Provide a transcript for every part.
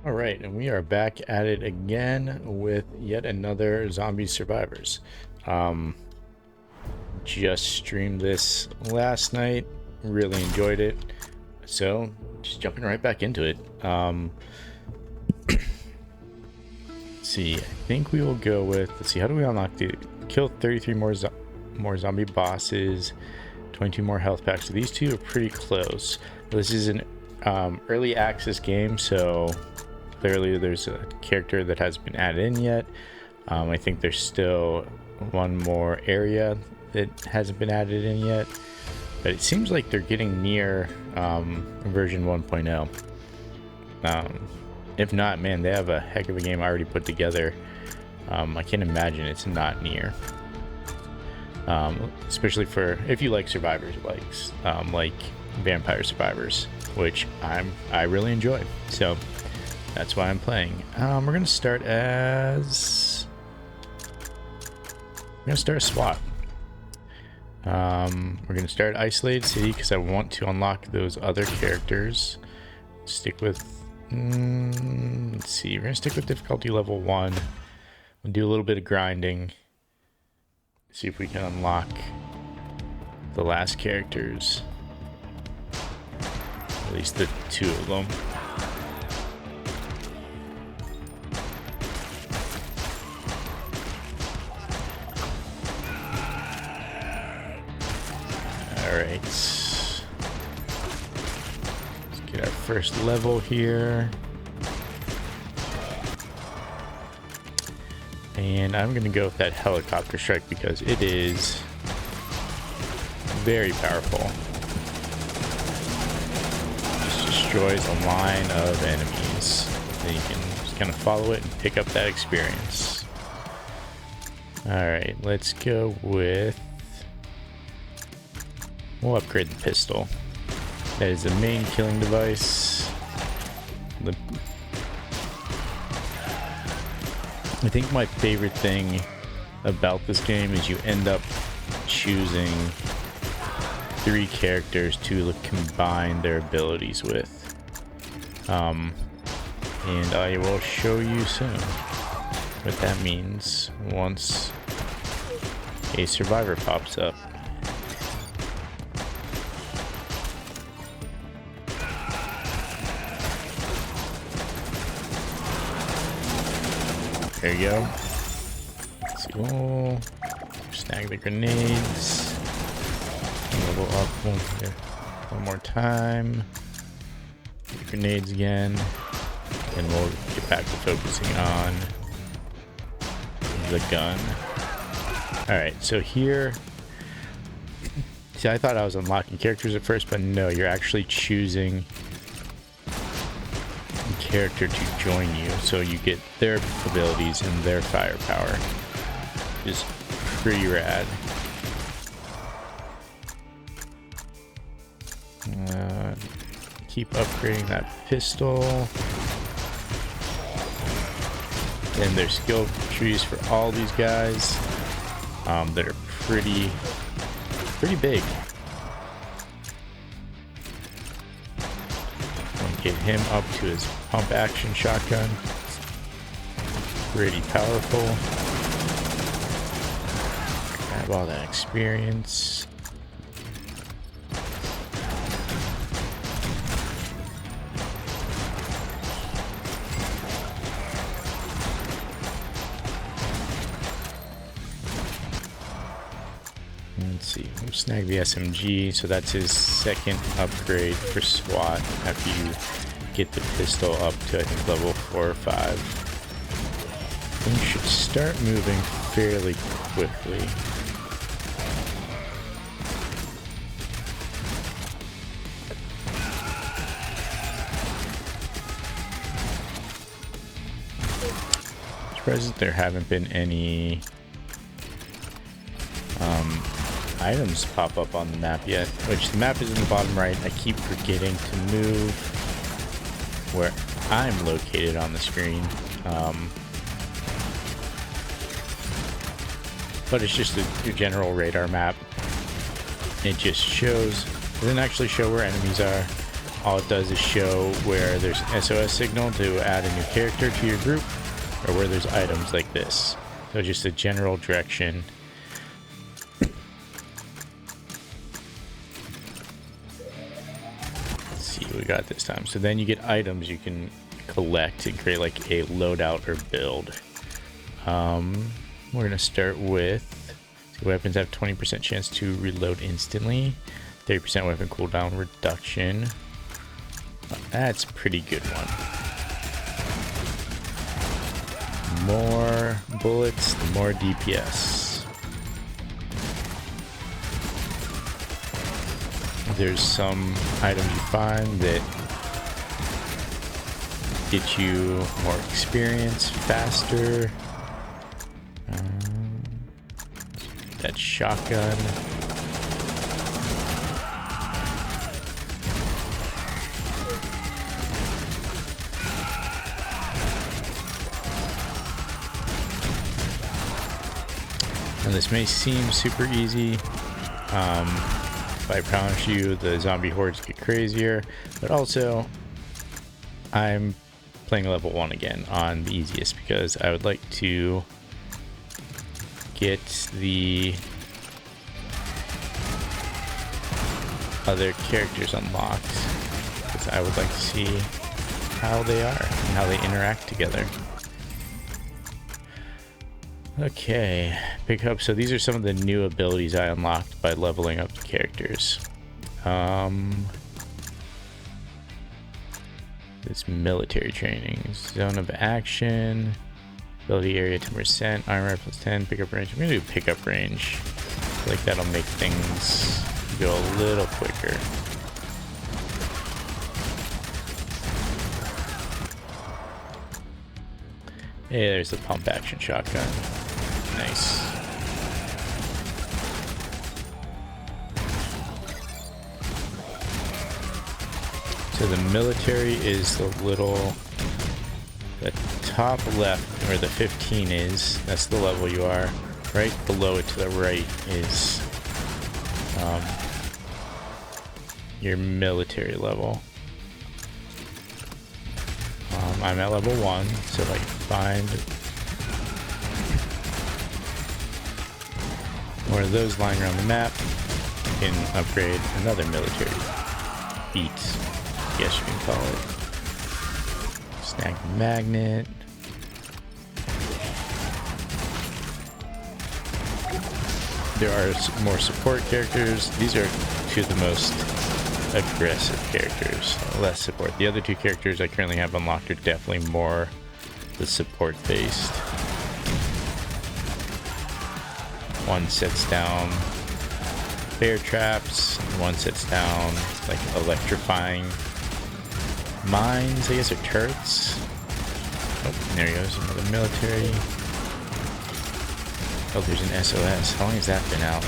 All right, and we are back at it again with yet another Zombie Survivors. Um, just streamed this last night, really enjoyed it, so just jumping right back into it. Let's see, I think we will go with, let's see, how do we unlock the kill 33 more zombie bosses, 22 more health packs. So these two are pretty close. This is an early access game, so clearly there's a character that hasn't been added in yet. I think there's still one more area that hasn't been added in yet, but it seems like they're getting near version 1.0. If not, man, they have a heck of a game already put together. I can't imagine it's not near. Especially for if you like survivors, like Vampire Survivors, which I really enjoy. So that's why I'm playing. We're gonna start as SWAT. We're gonna start Isolated City because I want to unlock those other characters. Stick with let's see, we're gonna stick with difficulty level 1. We'll do a little bit of grinding. See if we can unlock the last characters. At least the 2 of them. Alright. Let's get our first level here. And I'm going to go with that helicopter strike because it is very powerful. Just destroys a line of enemies. Then you can just kind of follow it and pick up that experience. Alright, let's go with... We'll upgrade the pistol. That is the main killing device. I think my favorite thing about this game is you end up choosing 3 characters to combine their abilities with. And I will show you soon what that means once a survivor pops up. There you go. Let's go. Snag the grenades. Level up one more time. The grenades again. And we'll get back to focusing on the gun. Alright, so here... See, I thought I was unlocking characters at first, but no, you're actually choosing character to join you, so you get their abilities and their firepower. Is pretty rad. Keep upgrading that pistol. And there's skill trees for all these guys that are pretty big. Get him up to his pump action shotgun. Pretty powerful. Grab all that experience. Let's see, we'll snag the SMG, so that's his second upgrade for SWAT after you get the pistol up to I think level 4 or 5. Then you should start moving fairly quickly. Surprised that there haven't been any items pop up on the map yet, which the map is in the bottom right. I keep forgetting to move where I'm located on the screen, but it's just a general radar map. It just shows, doesn't actually show where enemies are, all it does is show where there's an SOS signal to add a new character to your group, or where there's items like this. So just a general direction. Let's see what we got this time. So then you get items you can collect and create like a loadout or build. We're gonna start with weapons have 20% chance to reload instantly, 30% weapon cooldown reduction. That's a pretty good one. More bullets, the more DPS. There's some items you find that get you more experience faster. That shotgun. And this may seem super easy, but I promise you the zombie hordes get crazier. But also, I'm playing level 1 again on the easiest because I would like to get the other characters unlocked, because I would like to see how they are and how they interact together. Okay, pick up. So these are some of the new abilities I unlocked by leveling up the characters. This military training, zone of action, ability area 10%, armor plus 10, pickup range. I'm gonna do pickup range. I feel like that'll make things go a little quicker. Hey, there's the pump action shotgun. Nice. So the military is the little, the top left where the 15 is, that's the level you are. Right below it to the right is your military level. I'm at level 1, so if I can find one of those lying around the map, you can upgrade another military feat, I guess you can call it. Snag magnet. There are more support characters. These are two of the most aggressive characters, less support. The other two characters I currently have unlocked are definitely more the support based. One sets down bear traps, one sets down like electrifying mines, I guess, or turrets. Oh, there he goes, another military. Oh, there's an SOS. How long has that been out?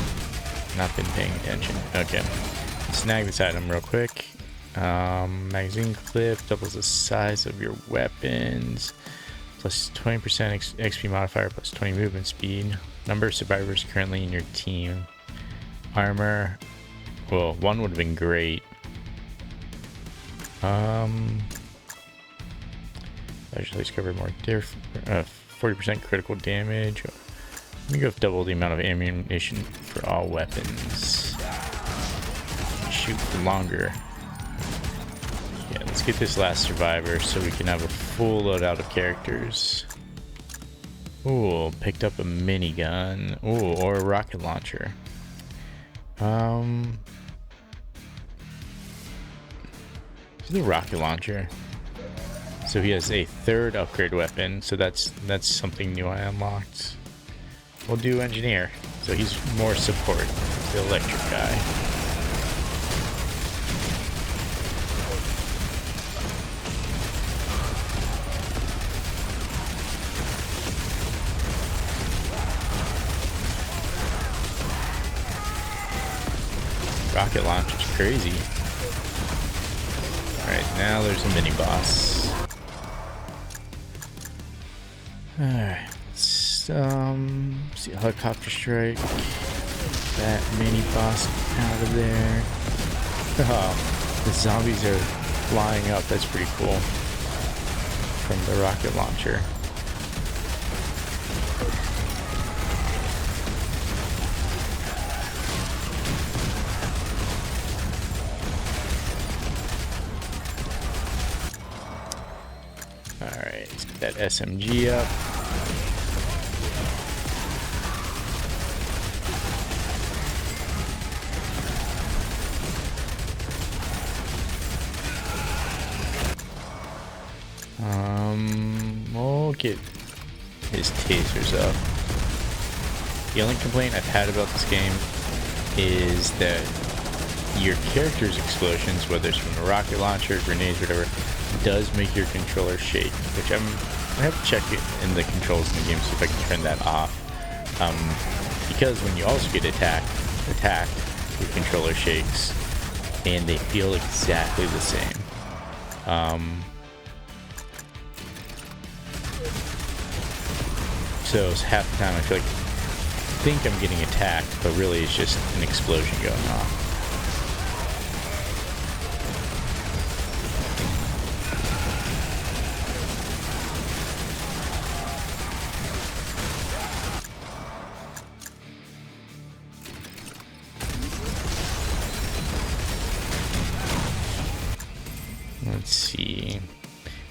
Not been paying attention. Okay. Snag this item real quick. Magazine clip doubles the size of your weapons. Plus 20% XP modifier, plus 20 movement speed. Number of survivors currently in your team. Armor. Well, one would have been great. Actually, let's cover more. 40% critical damage. Let me go with double the amount of ammunition for all weapons. Shoot for longer. Yeah, let's get this last survivor so we can have a full loadout of characters. Ooh, picked up a minigun. Ooh, or a rocket launcher. The rocket launcher. So he has a third upgrade weapon, so that's something new I unlocked. We'll do engineer, so he's more support. He's the electric guy. Rocket launcher's crazy. Alright, now there's a mini boss. Alright, let's see, helicopter strike. That mini boss out of there. Oh, the zombies are flying up. That's pretty cool. From the rocket launcher. Alright, let's get that SMG up. We'll get his tasers up. The only complaint I've had about this game is that your character's explosions, whether it's from a rocket launcher, grenades, whatever, does make your controller shake, which I have to check it in the controls in the game, see if I can turn that off. Because when you also get attacked, your controller shakes, and they feel exactly the same. So it's half the time I think I'm getting attacked, but really it's just an explosion going off. Let's see.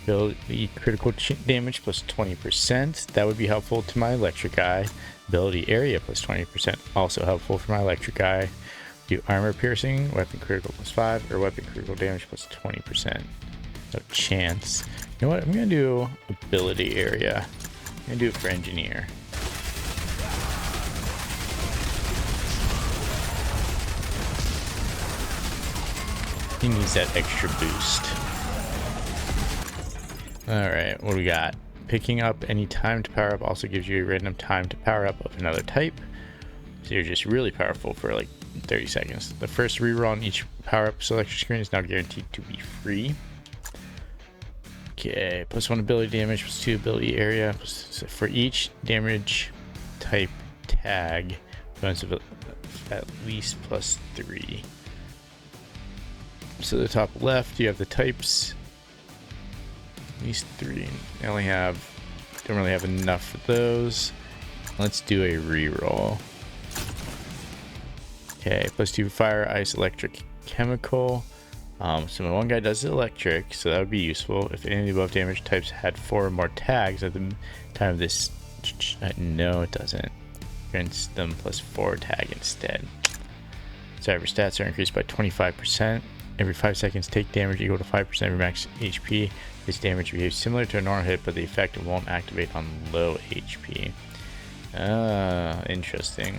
Ability critical damage plus 20%. That would be helpful to my electric eye. Ability area plus 20%. Also helpful for my electric eye. Do armor piercing, weapon critical plus 5, or weapon critical damage plus 20%. No chance. You know what? I'm going to do ability area. I'm going to do it for engineer. He needs that extra boost. Alright, what do we got? Picking up any time to power up also gives you a random time to power up of another type. So you're just really powerful for like 30 seconds. The first reroll on each power up selection screen is now guaranteed to be free. Okay, plus 1 ability damage, plus 2 ability area. So for each damage type tag, bonus of at least plus 3. So the top left, you have the types. At least 3. I don't really have enough for those. Let's do a reroll. Okay, plus 2 fire, ice, electric, chemical. So my one guy does electric, so that would be useful. If any of the above damage types had 4 or more tags at the time of this, no, it doesn't. Grants them plus 4 tag instead. Cyber stats are increased by 25%. Every 5 seconds, take damage equal to 5% of your max HP. This damage behaves similar to a normal hit, but the effect won't activate on low HP. Interesting.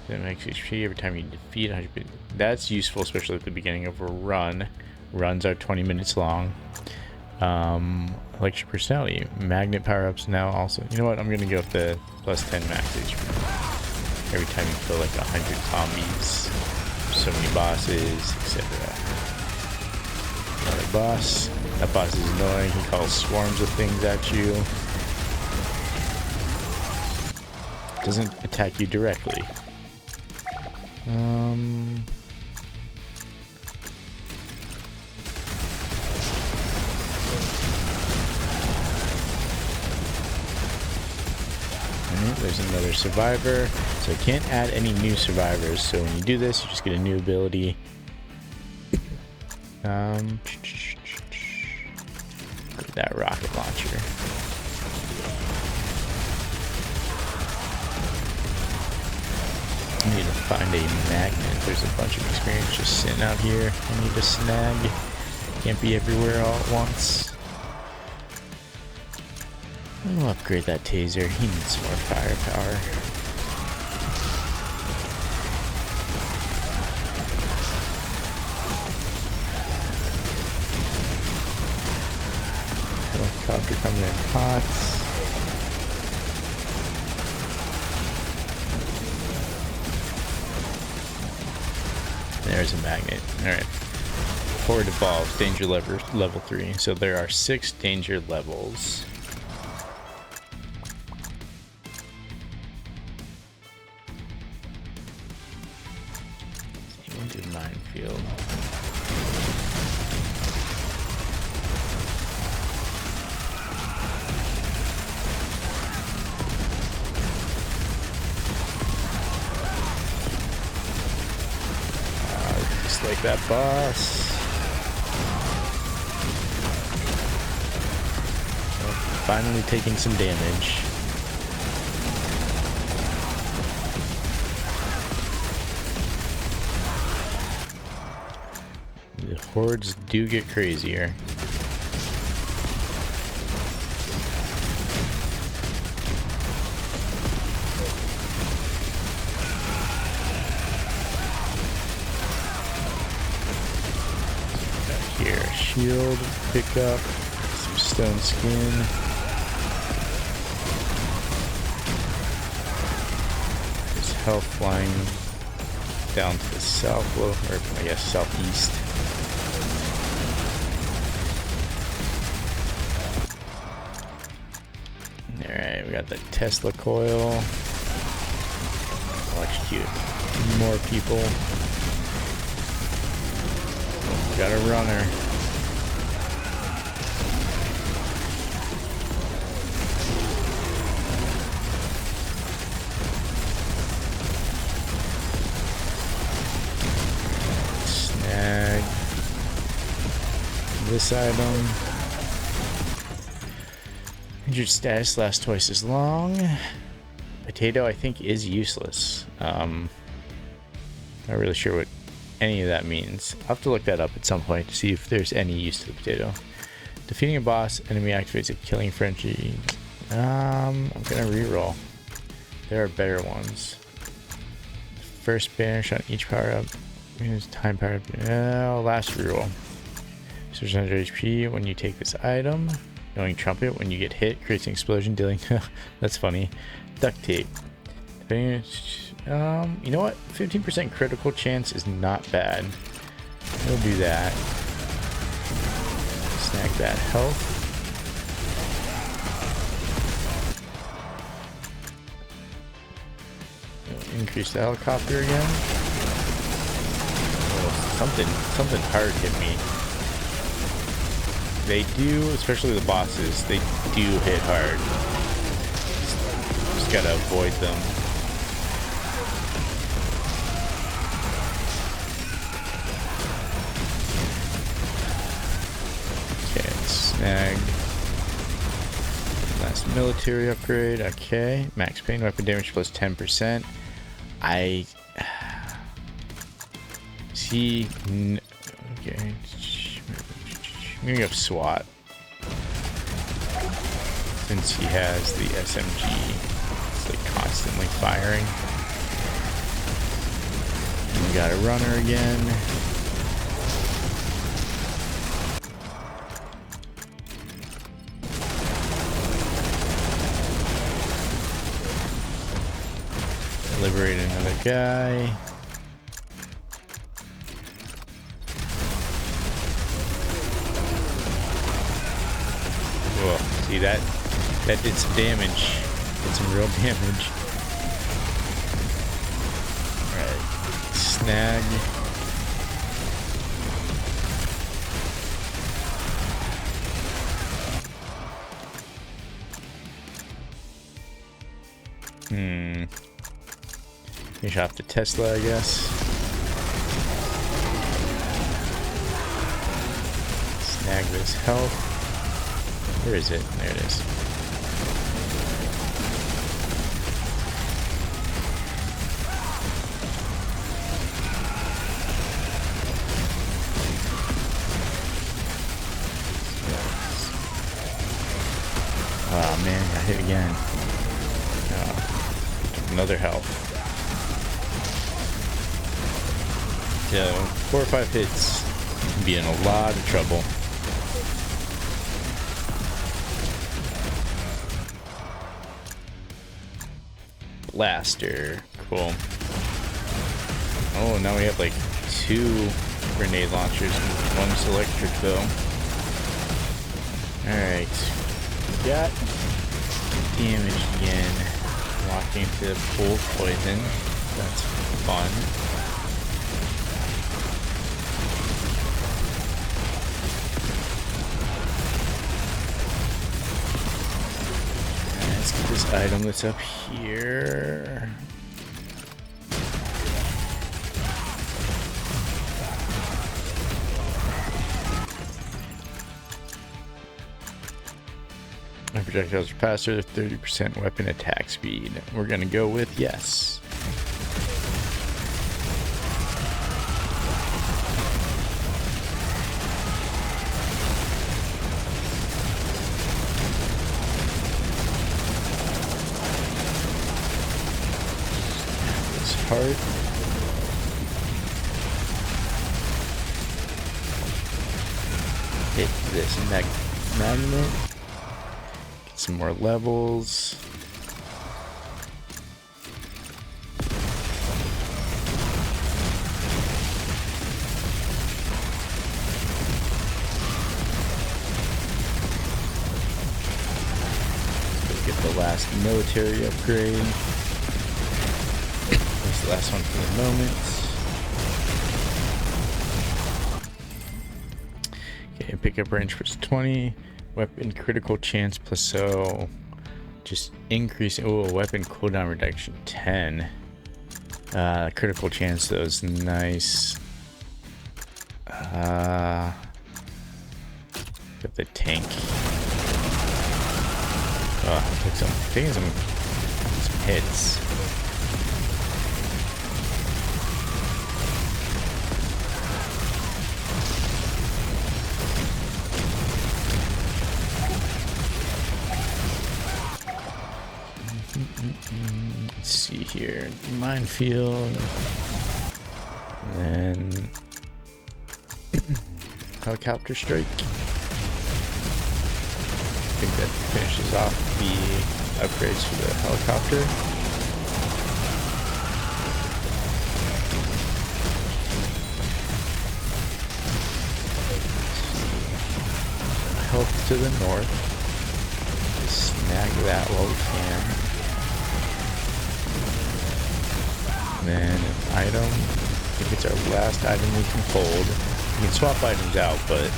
That makes HP every time you defeat 100. That's useful, especially at the beginning of a run. Runs are 20 minutes long. Electric personality. Magnet power-ups now also. You know what? I'm gonna go with the plus 10 max HP. Every time you kill like 100 zombies, so many bosses, etc. Another boss. That boss is annoying. He calls swarms of things at you. Doesn't attack you directly. Alright, there's another survivor. So I can't add any new survivors. So when you do this, you just get a new ability. That rocket launcher. I need to find a magnet. There's a bunch of experience just sitting out here. I need to snag. Can't be everywhere all at once. I'll upgrade that taser. He needs some more firepower. Helicopter coming in hot. There's a magnet. Alright. Horde evolves. Danger level 3. So there are 6 danger levels. Into minefield. that boss. Finally taking some damage. The hordes do get crazier. Back here, shield, pick up, some stone skin. Health flying down to the south, or I guess southeast. Alright, we got the Tesla coil. I'll execute more people. Got a runner. This item. Injured status lasts twice as long. Potato, I think, is useless. Not really sure what any of that means. I'll have to look that up at some point to see if there's any use to the potato. Defeating a boss, enemy activates a killing frenzy. I'm gonna reroll. There are better ones. First banish on each power up. Use time power up. Last reroll. So 100 HP when you take this item. Knowing trumpet, when you get hit, creates an explosion dealing. That's funny. Duct tape. You know what? 15% critical chance is not bad. We'll do that. Snag that health. We'll increase the helicopter again. Oh, something hard hit me. They do, especially the bosses, they do hit hard. Just gotta avoid them. Okay, snag. Last military upgrade, okay. Max pain weapon damage plus 10%. I see, okay. I'm gonna go SWAT since he has the SMG. It's like constantly firing. And we got a runner again. Liberate another guy. Whoa, see that did some damage. Did some real damage. Alright. Snag. Finish off the Tesla, I guess. Snag this health. Where is it? There it is. Oh man, got hit again. Another health. So 4 or 5 hits, can be in a lot of trouble. Blaster, cool. Oh, now we have like 2 grenade launchers and 1's electric though. Alright, we got damage again. Walking into full poison. That's fun. Let's get this item that's up here. My projectiles are faster, 30% weapon attack speed. We're gonna go with yes. This heart. Hit this magnet. Get some more levels. Let's get the last military upgrade. That's the last one for the moment. Okay, pickup range plus 20. Weapon critical chance plus so. Just increasing. Oh, weapon cooldown reduction 10. Critical chance though is nice. Got the tank. Oh, taking some hits. Let's see here. Minefield. And then helicopter strike. I think that finishes off the upgrades for the helicopter. Health to the north. Just snag that while we can. And then an item. I think it's our last item we can hold. You can swap items out, but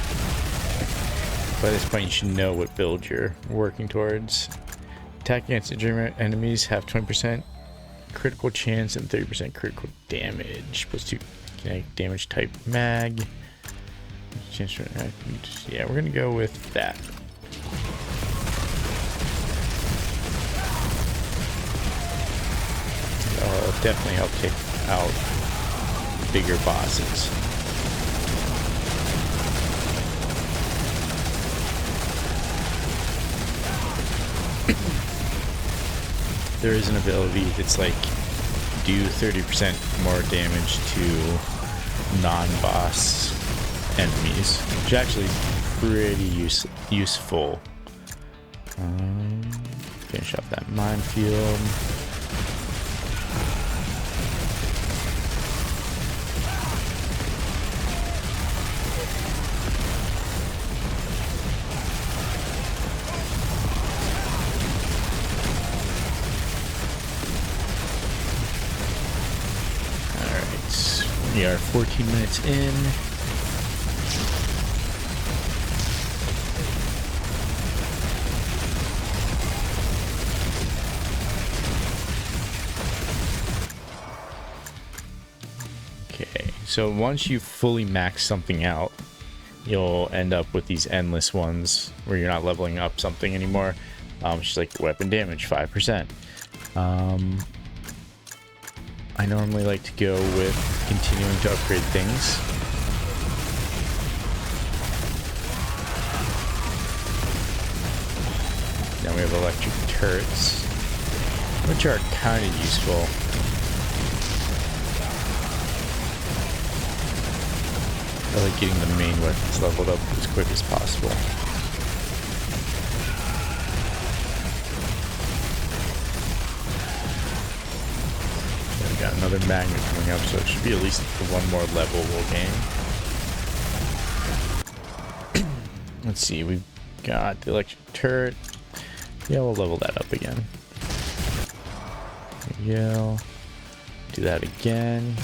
by this point you should know what build you're working towards. Attack against enemies have 20% critical chance and 30% critical damage. Plus 2 kinetic damage type mag. Yeah, we're gonna go with that. It'll definitely help take out bigger bosses. There is an ability that's like do 30% more damage to non-boss enemies, which is actually pretty useful. Finish up that minefield. We are 14 minutes in. Okay, so once you fully max something out, you'll end up with these endless ones where you're not leveling up something anymore. Just like weapon damage, 5%. I normally like to go with continuing to upgrade things. Now we have electric turrets, which are kind of useful. I like getting the main weapons leveled up as quick as possible. Got another magnet coming up, so it should be at least one more level we'll gain. Let's see, we've got the electric turret. Yeah, we'll level that up again. There we go. Do that again.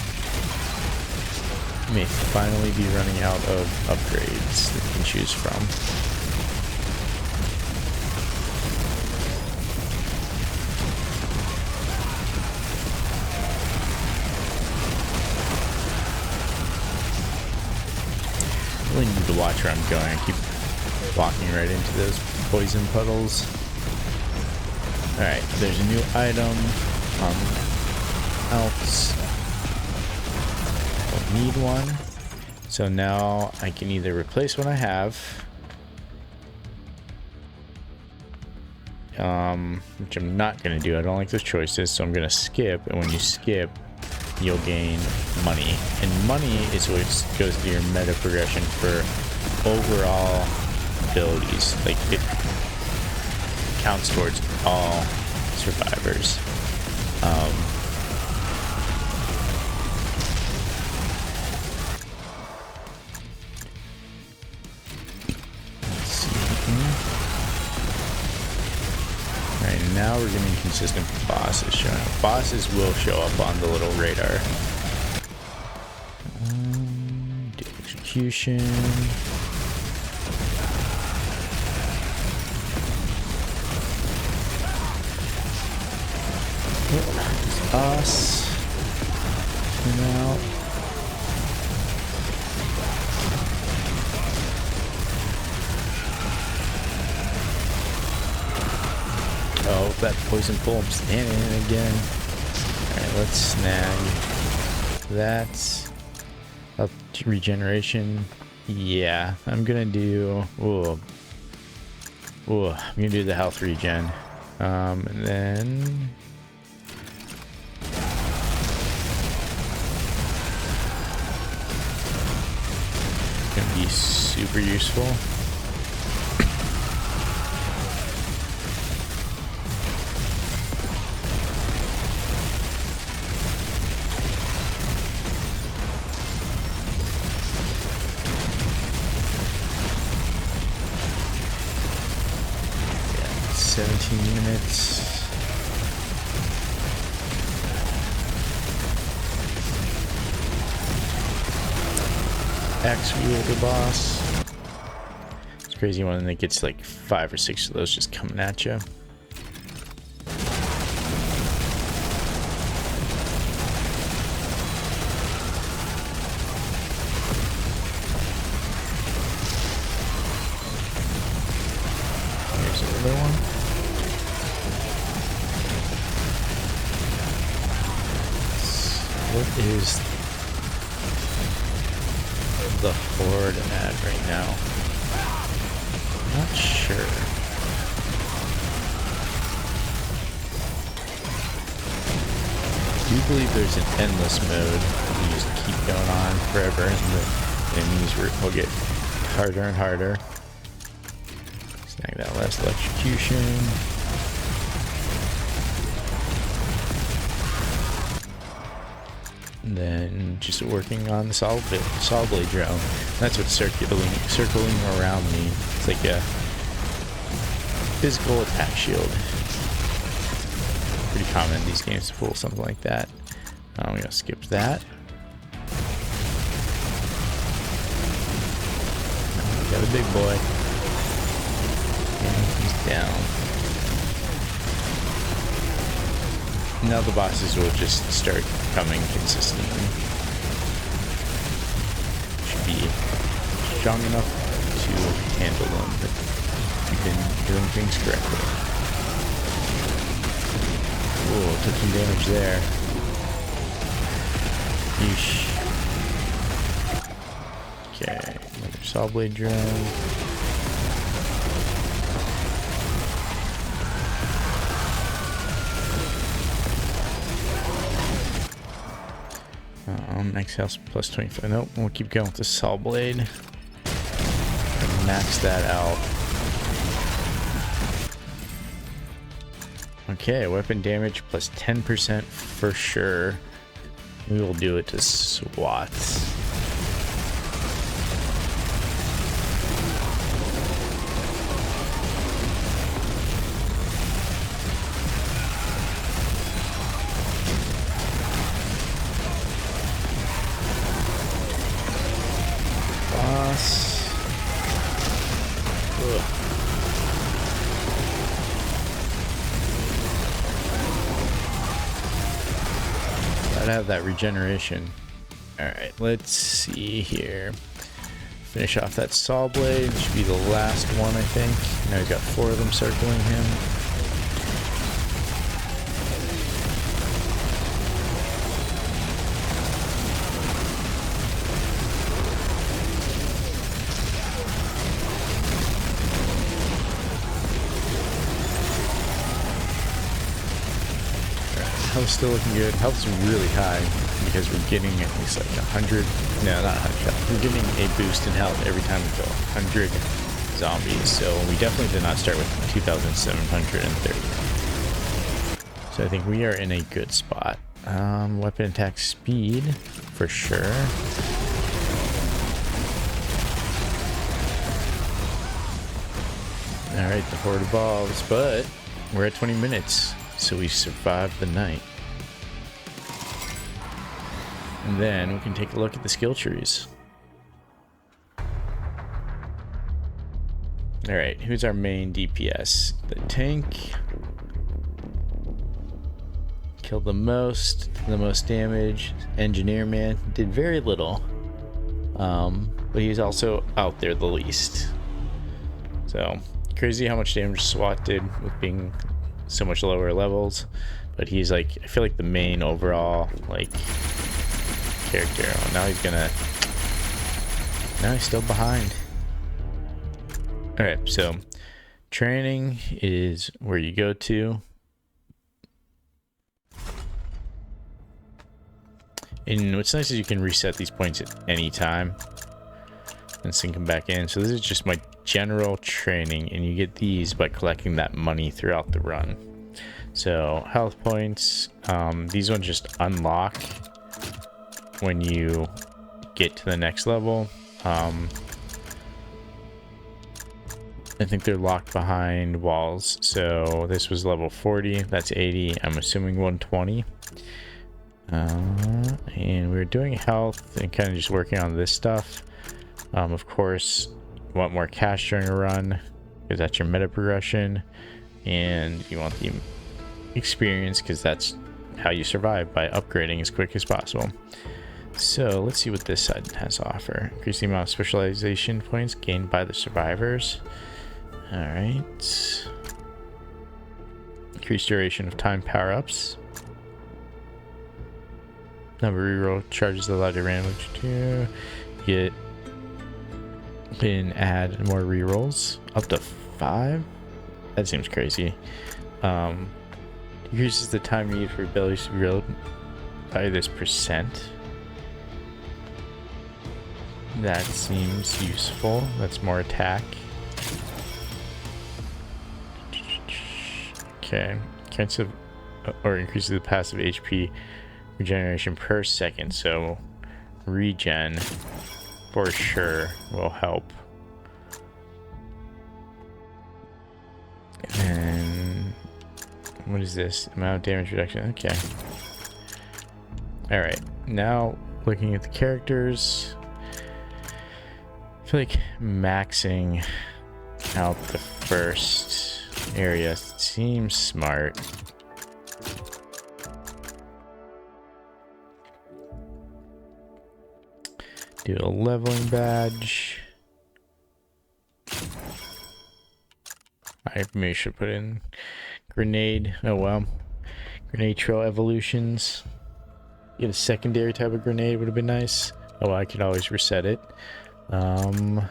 We may finally be running out of upgrades that we can choose from. I really need to watch where I'm going. I keep walking right into those poison puddles. Alright, there's a new item else. Don't need one. So now I can either replace what I have, which I'm not going to do. I don't like those choices, so I'm going to skip. And when you skip, you'll gain money. And money is what goes to your meta progression for overall abilities. Like, it counts towards all survivors. Now we're getting consistent bosses showing up. Bosses will show up on the little radar. Do execution. It's us. Now. Oh, that poison pool, I'm standing in it again. Alright, let's snag that. Up to regeneration. Yeah, I'm gonna do... I'm gonna do the health regen. And then... It's gonna be super useful. Yeah, 17 minutes. Axe wielder boss. It's crazy when it gets like 5 or 6 of those just coming at you. Here's another one. What is the horde at right now? Not sure. I do believe there's an endless mode. You just keep going on forever and the enemies will get harder and harder. Snag that last electrocution. And then just working on the solid blade drone. That's what's circling around me. It's like a physical attack shield. Pretty common in these games to pull something like that. I'm gonna skip that. We got a big boy. And he's down. Now the bosses will just start coming consistently. Should be strong enough to handle them, but we've been doing things correctly. Ooh, took some damage there. Yeesh. Okay, another saw blade drone. Max health plus 25. Nope, we'll keep going with the saw blade. Max that out. Okay, weapon damage plus 10% for sure. We will do it to SWAT. Gotta have that regeneration. Alright, let's see here. Finish off that saw blade. This should be the last one, I think. Now he's got 4 of them circling him. Health's still looking good. Health's really high because we're getting at least like 100. No, not 100. We're getting a boost in health every time we kill 100 zombies. So we definitely did not start with 2,730. So I think we are in a good spot. Weapon attack speed for sure. All right, the horde evolves, but we're at 20 minutes. So we survived the night. And then we can take a look at the skill trees. Alright, who's our main DPS? The tank. Killed the most damage. Engineer man did very little. But he's also out there the least. So, crazy how much damage SWAT did with being so much lower levels, but he's like, I feel like the main overall like character. Oh, now he's still behind. All right, so training is where you go to, and what's nice is you can reset these points at any time and sync them back in. So this is just my general training, and you get these by collecting that money throughout the run. So health points, these ones just unlock when you get to the next level. I think they're locked behind walls. So this was level 40, that's 80, I'm assuming 120. And we're doing health and kind of just working on this stuff. Of course, you want more cash during a run because that's your meta progression, and you want the experience because that's how you survive, by upgrading as quick as possible. So let's see what this side has to offer. Increase the amount of specialization points gained by the survivors. All right. Increase duration of time power-ups. Number reroll charges allowed to randomly to get. Can add more rerolls up to 5. That seems crazy. Decreases the time needed for abilities to reload by this percent. That seems useful. That's more attack. Okay. Cancel or increases the passive HP regeneration per second. So regen for sure will help. And what is this? Amount of damage reduction. Okay. Alright. Now looking at the characters. I feel like maxing out the first area seems smart. Do a leveling badge. I maybe should put in grenade. Oh well. Grenade trail evolutions. Get a secondary type of grenade would have been nice. Oh, I could always reset it. Not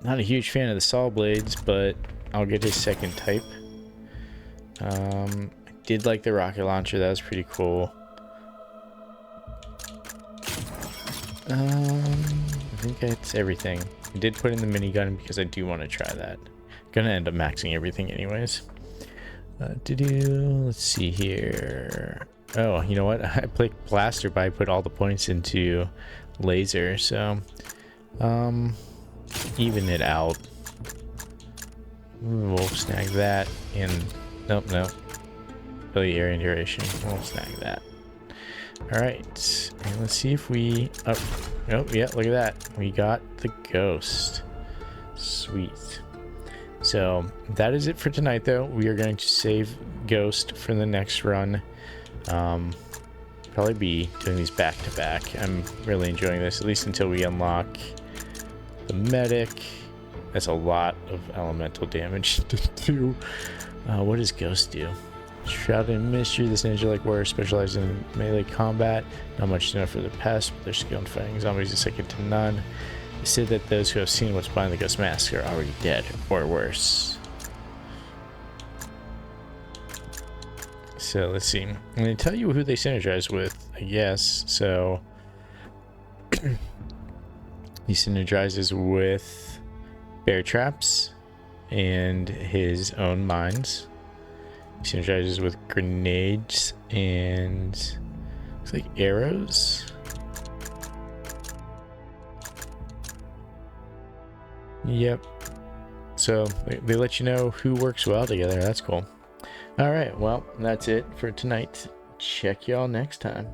a huge fan of the saw blades, but I'll get his second type. I did like the rocket launcher. That was pretty cool. I think that's everything. I did put in the minigun because I do want to try that. Gonna end up maxing everything anyways. Let's see here. Oh, you know what? I played blaster, but I put all the points into laser, so even it out. We'll snag that, and nope. Ability area duration. We'll snag that. Alright, and let's see if we... Oh, nope, yeah, look at that. We got the ghost. Sweet. So, that is it for tonight, though. We are going to save Ghost for the next run. Probably be doing these back-to-back. I'm really enjoying this, at least until we unlock The medic. That's a lot of elemental damage to do. What does Ghost do? Shrouded in Mystery, this ninja-like warrior specializes in melee combat. Not much to know for the past, but their skill in fighting zombies is second to none. They say that those who have seen what's behind the Ghost mask are already dead, or worse. So let's see. I'm going to tell you who they synergize with, I guess. So he synergizes with bear traps and his own mines. He synergizes with grenades and looks like arrows. Yep. So they let you know who works well together. That's cool. All right. Well, that's it for tonight. Check y'all next time.